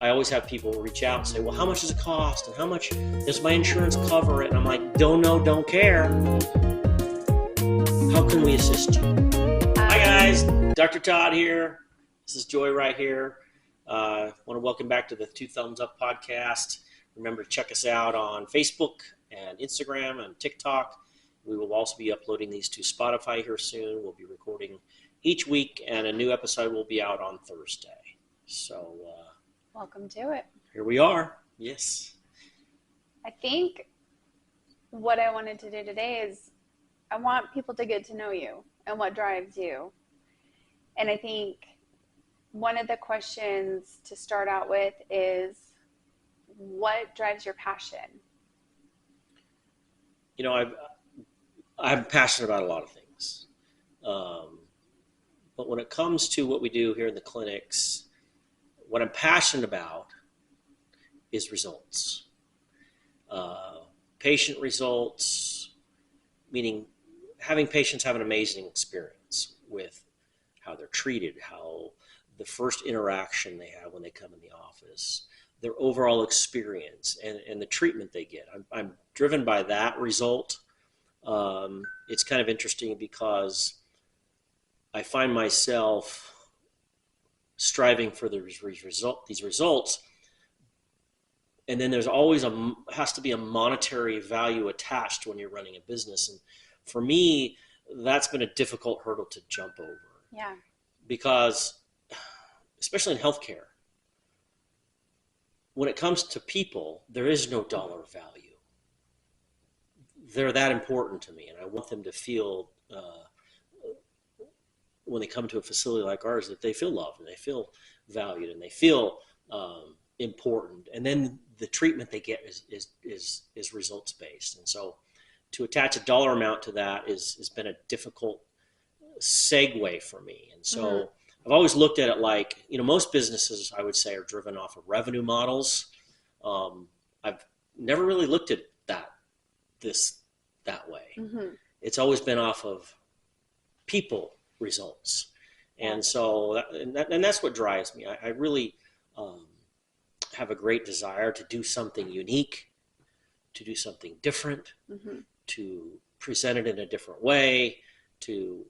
I always have people reach out and say, well, how much does it cost? And how much does my insurance cover it? And I'm like, don't know, don't care. How can we assist you? Hi guys, Dr. Todd here. This is Joy right here. I want to welcome back to the Two Thumbs Up podcast. Remember to check us out on Facebook and Instagram and TikTok. We will also be uploading these to Spotify here soon. We'll be recording each week, and a new episode will be out on Thursday. So, welcome to it. Here we are. Yes. I think what I wanted to do today is I want people to get to know you and what drives you. And I think one of the questions to start out with is, what drives your passion? You know, I'm passionate about a lot of things. But when it comes to what we do here in the clinics, what I'm passionate about is results. Patient results, meaning having patients have an amazing experience with how they're treated, how the first interaction they have when they come in the office, their overall experience, and the treatment they get. I'm driven by that result. It's kind of interesting because I find myself striving for these results, and then there's always has to be a monetary value attached when you're running a business. And for me, that's been a difficult hurdle to jump over. Yeah. Because, especially in healthcare, when it comes to people, there is no dollar value. They're that important to me, and I want them to feel when they come to a facility like ours that they feel loved and they feel valued and they feel important. And then the treatment they get is results based. And so to attach a dollar amount to that has been a difficult segue for me. And so I've always looked at it like, most businesses, I would say, are driven off of revenue models. I've never really looked at that way. It's always been off of people results. And so that's what drives me. I really have a great desire to do something unique, to do something different, to present it in a different way, to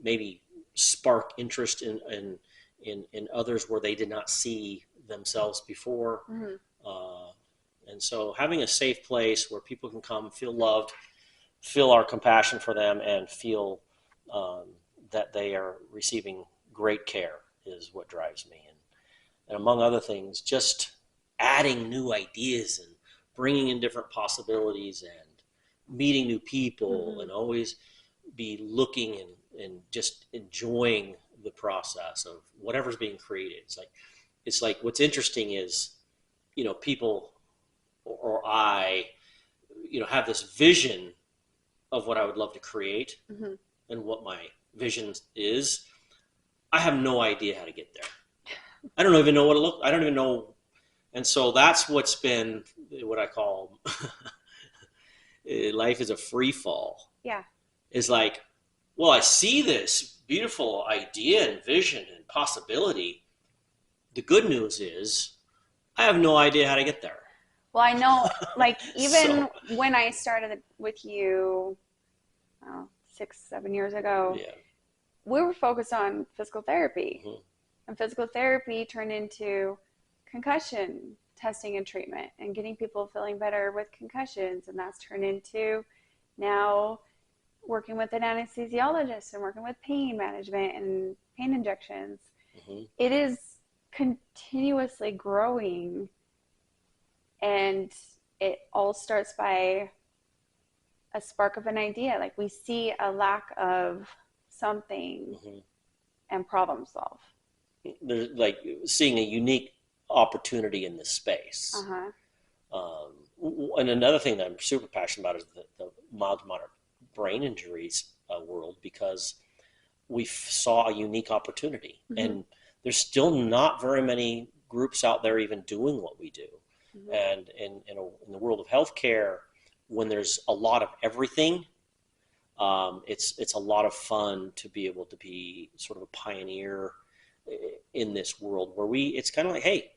maybe spark interest in others where they did not see themselves before. And so having a safe place where people can come, feel loved, feel our compassion for them, and feel that they are receiving great care is what drives me. And among other things, just adding new ideas and bringing in different possibilities and meeting new people and always be looking and just enjoying the process of whatever's being created. It's like what's interesting is, people or I, have this vision of what I would love to create and what my vision is. I have no idea how to get there. I don't even know what it looks. I don't even know. And so that's what's been what I call life is a free fall. Yeah. It's like, well, I see this beautiful idea and vision and possibility. The good news is I have no idea how to get there. Well, I know, even when I started with you 6-7 years ago, we were focused on physical therapy. And physical therapy turned into concussion testing and treatment and getting people feeling better with concussions. And that's turned into now working with an anesthesiologist and working with pain management and pain injections. It is continuously growing. And it all starts by a spark of an idea. Like we see a lack of something and problem solve. There's like seeing a unique opportunity in this space. And another thing that I'm super passionate about is the mild to moderate brain injuries world, because we saw a unique opportunity. And there's still not very many groups out there even doing what we do. And in the world of healthcare, when there's a lot of everything, it's a lot of fun to be able to be sort of a pioneer in this world where it's kind of like, hey,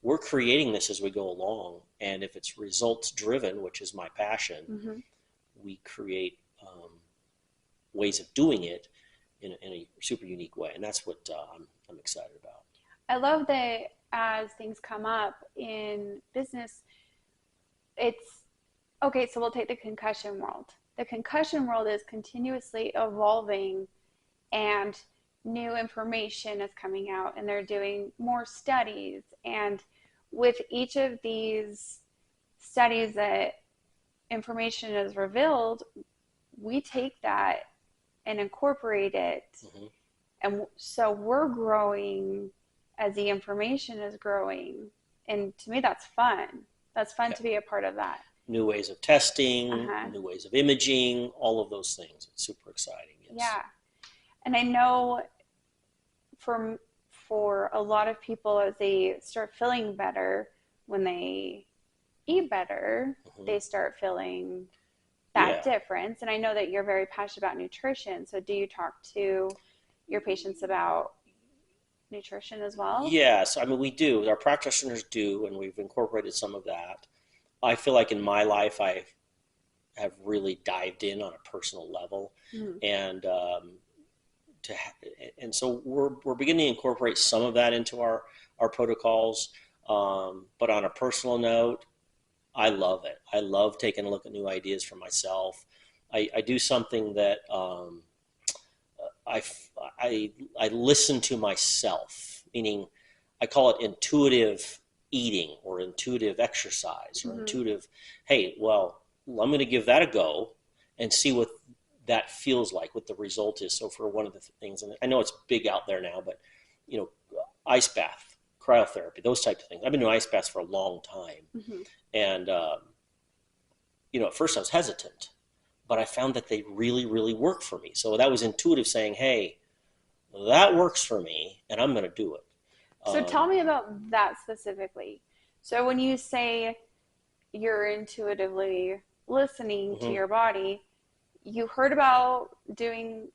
we're creating this as we go along. And if it's results driven, which is my passion, we create ways of doing it in a super unique way. And that's what I'm excited about. I love that as things come up in business, it's okay. So we'll take the concussion world. The concussion world is continuously evolving, and new information is coming out, and they're doing more studies. And with each of these studies that information is revealed, we take that and incorporate it. And so we're growing as the information is growing. And to me, that's fun. That's fun to be a part of that. New ways of testing, new ways of imaging, all of those things. It's super exciting. Yes. Yeah. And I know for a lot of people, as they start feeling better, when they eat better, they start feeling that difference. And I know that you're very passionate about nutrition. So do you talk to your patients about nutrition as well? Yes. I mean, we do. Our practitioners do, and we've incorporated some of that. I feel like in my life, I have really dived in on a personal level. And and so we're beginning to incorporate some of that into our protocols. But on a personal note, I love it. I love taking a look at new ideas for myself. I do something that I listen to myself, meaning I call it intuitive eating or intuitive exercise or intuitive, hey, well, I'm going to give that a go and see what that feels like, what the result is. So for one of the things, and I know it's big out there now, but, ice bath, cryotherapy, those types of things. I've been doing ice baths for a long time. And, at first I was hesitant, but I found that they really, really work for me. So that was intuitive saying, hey, that works for me and I'm going to do it. So tell me about that specifically. So when you say you're intuitively listening to your body, you heard about doing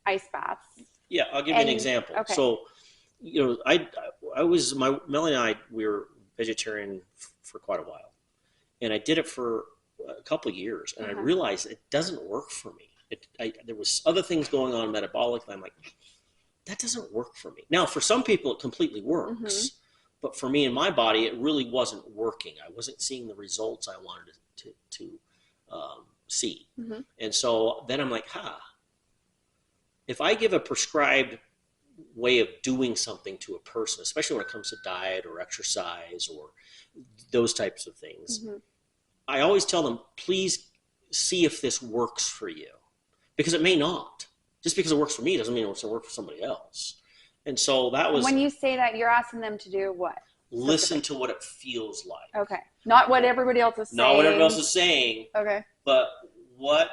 ice baths. Yeah, I'll give you an example. Okay. So, Melanie and I, we were vegetarian for quite a while. And I did it for a couple of years. And I realized it doesn't work for me. There was other things going on metabolically. I'm like, that doesn't work for me. Now, for some people, it completely works. But for me and my body, it really wasn't working. I wasn't seeing the results I wanted to see. And so then I'm like, if I give a prescribed way of doing something to a person, especially when it comes to diet or exercise or those types of things, I always tell them, please see if this works for you, because it may not. Just because it works for me doesn't mean it's going to work for somebody else. And so that was... When you say that, you're asking them to do what? Listen to what it feels like. Okay. Not what everybody else is saying. Not what everybody else is saying. Okay. But what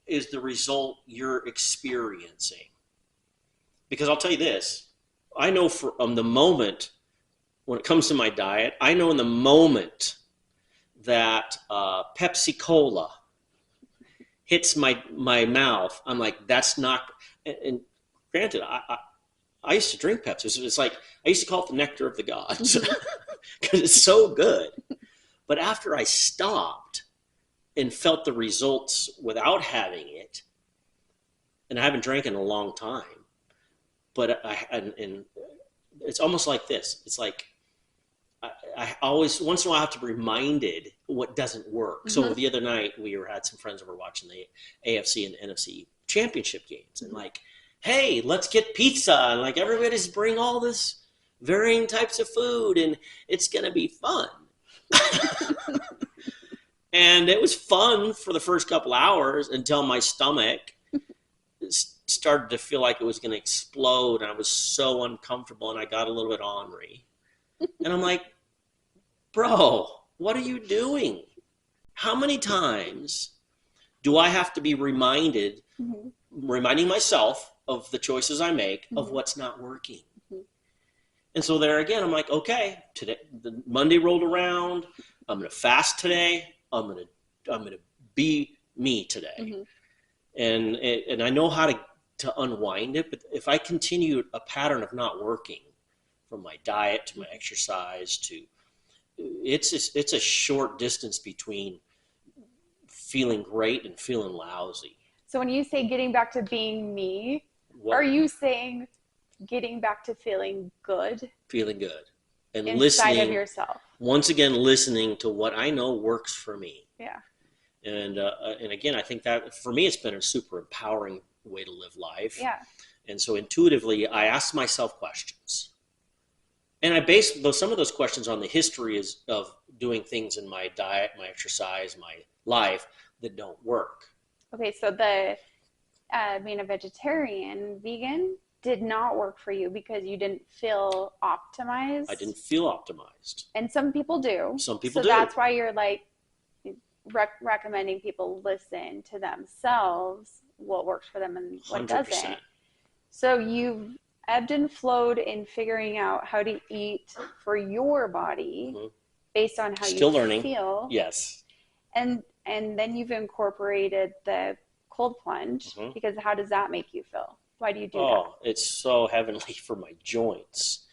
is the result you're experiencing? Because I'll tell you this. I know from the moment, when it comes to my diet, I know in the moment that Pepsi Cola hits my mouth, I'm like, that's not, and granted, I used to drink Pepsi. It's like, I used to call it the nectar of the gods because it's so good. But after I stopped and felt the results without having it, and I haven't drank in a long time, but and it's almost like this. It's like, I always, once in a while, I have to be reminded what doesn't work. So the other night, we had some friends over watching the AFC and NFC championship games. And like, hey, let's get pizza. And like, everybody's bring all this varying types of food. And it's going to be fun. And it was fun for the first couple hours until my stomach started to feel like it was going to explode. And I was so uncomfortable. And I got a little bit ornery. And I'm like, bro, what are you doing? How many times do I have to be reminding myself of the choices I make, of what's not working? And so there again, I'm like, okay, today, the Monday rolled around. I'm going to fast today. I'm going to be me today. And I know how to unwind it. But if I continue a pattern of not working, from my diet to my exercise to, it's a short distance between feeling great and feeling lousy. So when you say getting back to being me, What, are you saying getting back to feeling good? Feeling good. And inside listening of yourself. Once again, listening to what I know works for me. Yeah. And again, I think that for me, it's been a super empowering way to live life. Yeah. And so intuitively, I ask myself questions. And I base some of those questions on the history of doing things in my diet, my exercise, my life that don't work. Okay, so being a vegetarian, vegan did not work for you because you didn't feel optimized. I didn't feel optimized. And some people do. Some people do. So that's why you're like recommending people listen to themselves, what works for them and what 100%. Doesn't. So you've ebbed and flowed in figuring out how to eat for your body based on how Still you learning. Feel. Yes. And then you've incorporated the cold plunge because how does that make you feel? Why do you do that? Oh, it's so heavenly for my joints.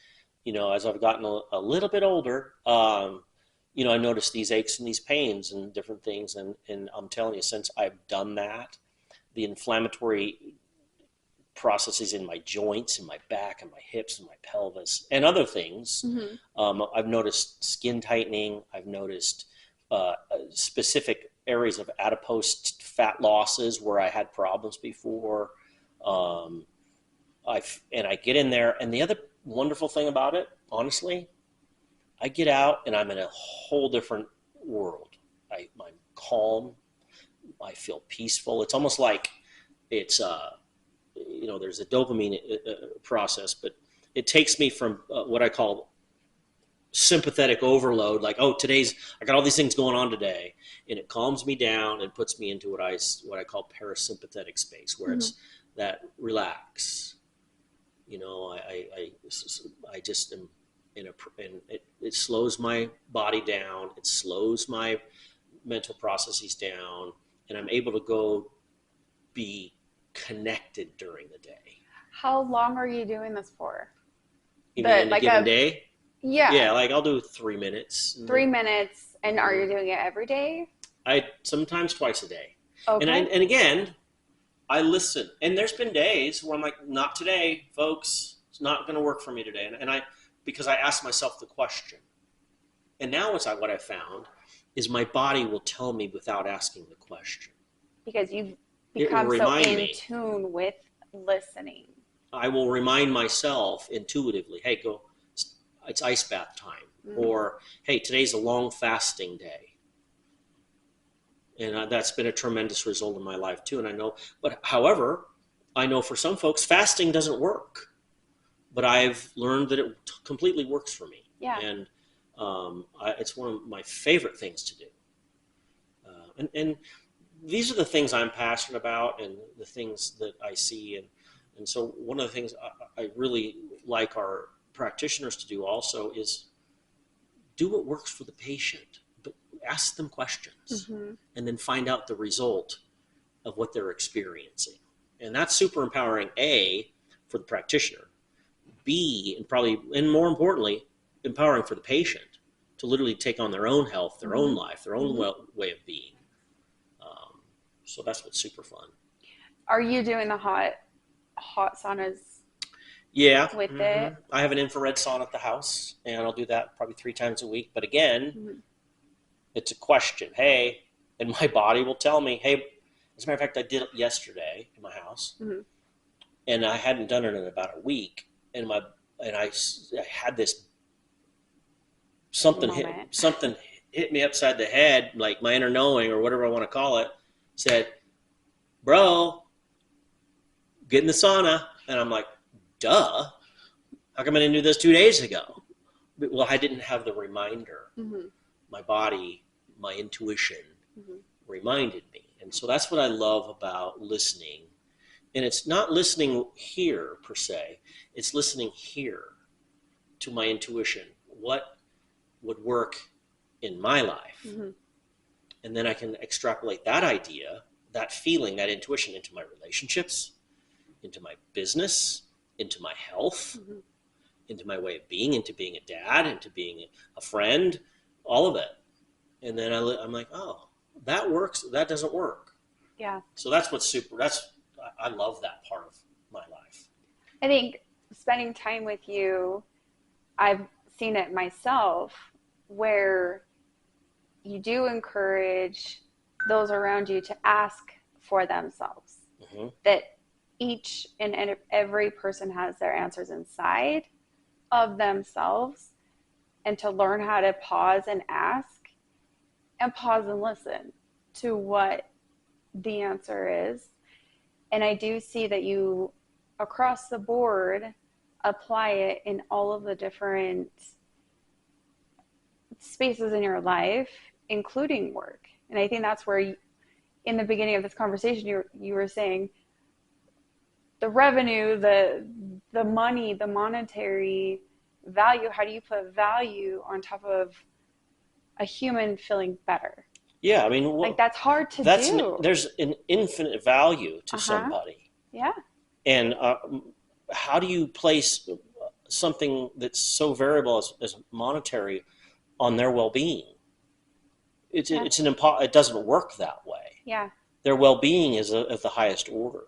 As I've gotten a little bit older, I notice these aches and these pains and different things. And I'm telling you, since I've done that, the inflammatory processes in my joints, in my back, and my hips, and my pelvis, and other things, I've noticed skin tightening. I've noticed specific areas of adipose fat losses where I had problems before. I get in there, and the other wonderful thing about it, honestly, I get out and I'm in a whole different world. I'm calm. I feel peaceful. It's almost like it's there's a dopamine process, but it takes me from what I call sympathetic overload, like, oh, I got all these things going on today, and it calms me down and puts me into what I call parasympathetic space, where it's that relax. I just am it slows my body down, it slows my mental processes down, and I'm able to go be connected during the day. How long are you doing this for? You mean in a given day? Yeah. Yeah, like I'll do 3 minutes. 3 minutes, and are you doing it every day? I sometimes twice a day. Okay. And again, I listen. And there's been days where I'm like, not today, folks. It's not going to work for me today. Because I ask myself the question. And now what I found is my body will tell me without asking the question. Because you've become so in tune with listening. I will remind myself intuitively, hey, go. It's ice bath time, or hey, today's a long fasting day, and that's been a tremendous result in my life too. And I know, however, I know for some folks fasting doesn't work, but I've learned that it completely works for me. Yeah, and it's one of my favorite things to do. And these are the things I'm passionate about, and the things that I see, and so one of the things I really like our practitioners to do also is do what works for the patient, but ask them questions and then find out the result of what they're experiencing. And that's super empowering, A, for the practitioner, B, and more importantly, empowering for the patient to literally take on their own health, their own life, their own way of being. So that's what's super fun. Are you doing the hot saunas? Yeah. With it. I have an infrared sauna at the house, and I'll do that probably 3 times a week. But again, it's a question. Hey, and my body will tell me, hey, as a matter of fact, I did it yesterday in my house, and I hadn't done it in about a week. And I had this something hit me upside the head, like my inner knowing or whatever I want to call it, said, bro, get in the sauna. And I'm like, duh, how come I didn't do this 2 days ago? Well, I didn't have the reminder. My body, my intuition reminded me. And so that's what I love about listening. And it's not listening here per se. It's listening here to my intuition. What would work in my life? And then I can extrapolate that idea, that feeling, that intuition into my relationships, into my business, into my health, into my way of being, into being a dad, into being a friend, all of it. And then I'm like, oh, that works. That doesn't work. Yeah. So that's what's I love that part of my life. I think spending time with you, I've seen it myself where you do encourage those around you to ask for themselves. That each and every person has their answers inside of themselves, and to learn how to pause and ask and pause and listen to what the answer is. And I do see that you, across the board, apply it in all of the different spaces in your life, including work. And I think that's where in the beginning of this conversation, you were saying the revenue, the money, the monetary value, how do you put value on top of a human feeling better? Yeah, I mean, like that's hard to do. There's an infinite value to somebody. Yeah. And how do you place something that's so variable as monetary on their well-being? It doesn't work that way. Yeah. Their well-being is of the highest order.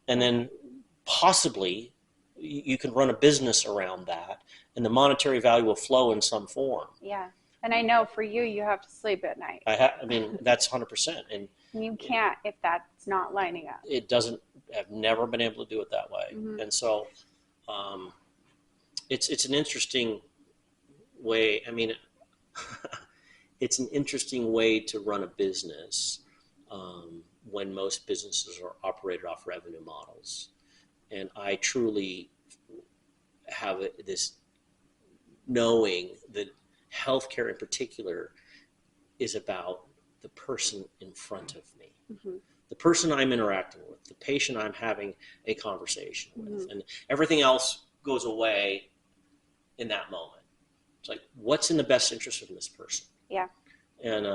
And then possibly you can run a business around that, and the monetary value will flow in some form. Yeah. And I know for you, you have to sleep at night. I mean, that's 100%. And you can't if that's not lining up. It doesn't. I've never been able to do it that way. And so it's an interesting way. I mean, it's an interesting way to run a business when most businesses are operated off revenue models. And I truly have this knowing that healthcare in particular is about the person in front of me, the person I'm interacting with, the patient I'm having a conversation with, and everything else goes away in that moment. It's like, what's in the best interest of this person? Yeah. And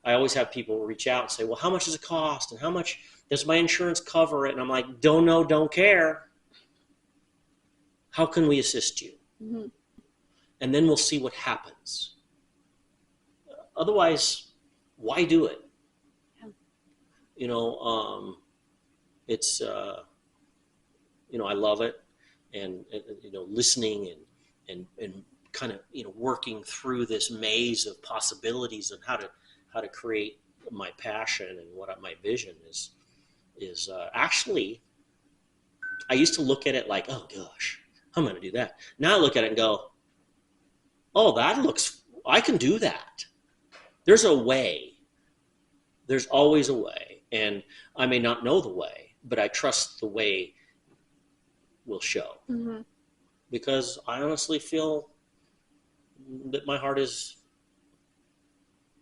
I always have people reach out and say, well, how much does it cost? And how much does my insurance cover it? And I'm like, don't know, don't care. How can we assist you? And then we'll see what happens. Otherwise, why do it? Yeah. It's, I love it. And listening and kind of, working through this maze of possibilities and how to create my passion and what my vision is actually, I used to look at it like, oh gosh, I'm going to do that. Now I look at it and go, oh, I can do that. There's a way. There's always a way. And I may not know the way, but I trust the way will show. Because I honestly feel that my heart is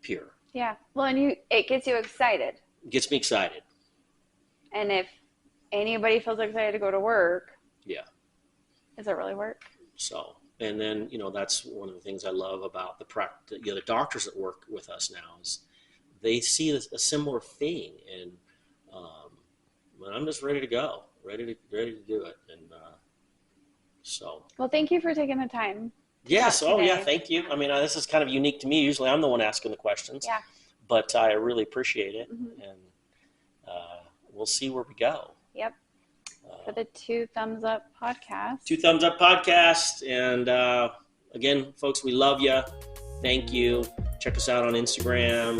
pure. Yeah. Well, and it gets you excited. It gets me excited. And if anybody feels excited to go to work, does it really work? So, and then, that's one of the things I love about the doctors that work with us now is they see a similar thing. And I'm just ready to go, ready to do it. And so. Well, thank you for taking the time. Yes. Oh, yeah. Thank you. I mean, this is kind of unique to me. Usually I'm the one asking the questions. Yeah. But I really appreciate it. And we'll see where we go. Yep. For the 2 Thumbs Up podcast. 2 Thumbs Up podcast. And again, folks, we love you. Thank you. Check us out on Instagram,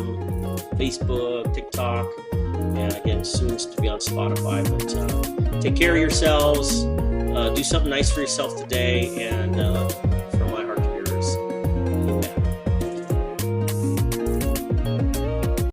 Facebook, TikTok. And again, soon to be on Spotify. But take care of yourselves. Do something nice for yourself today. And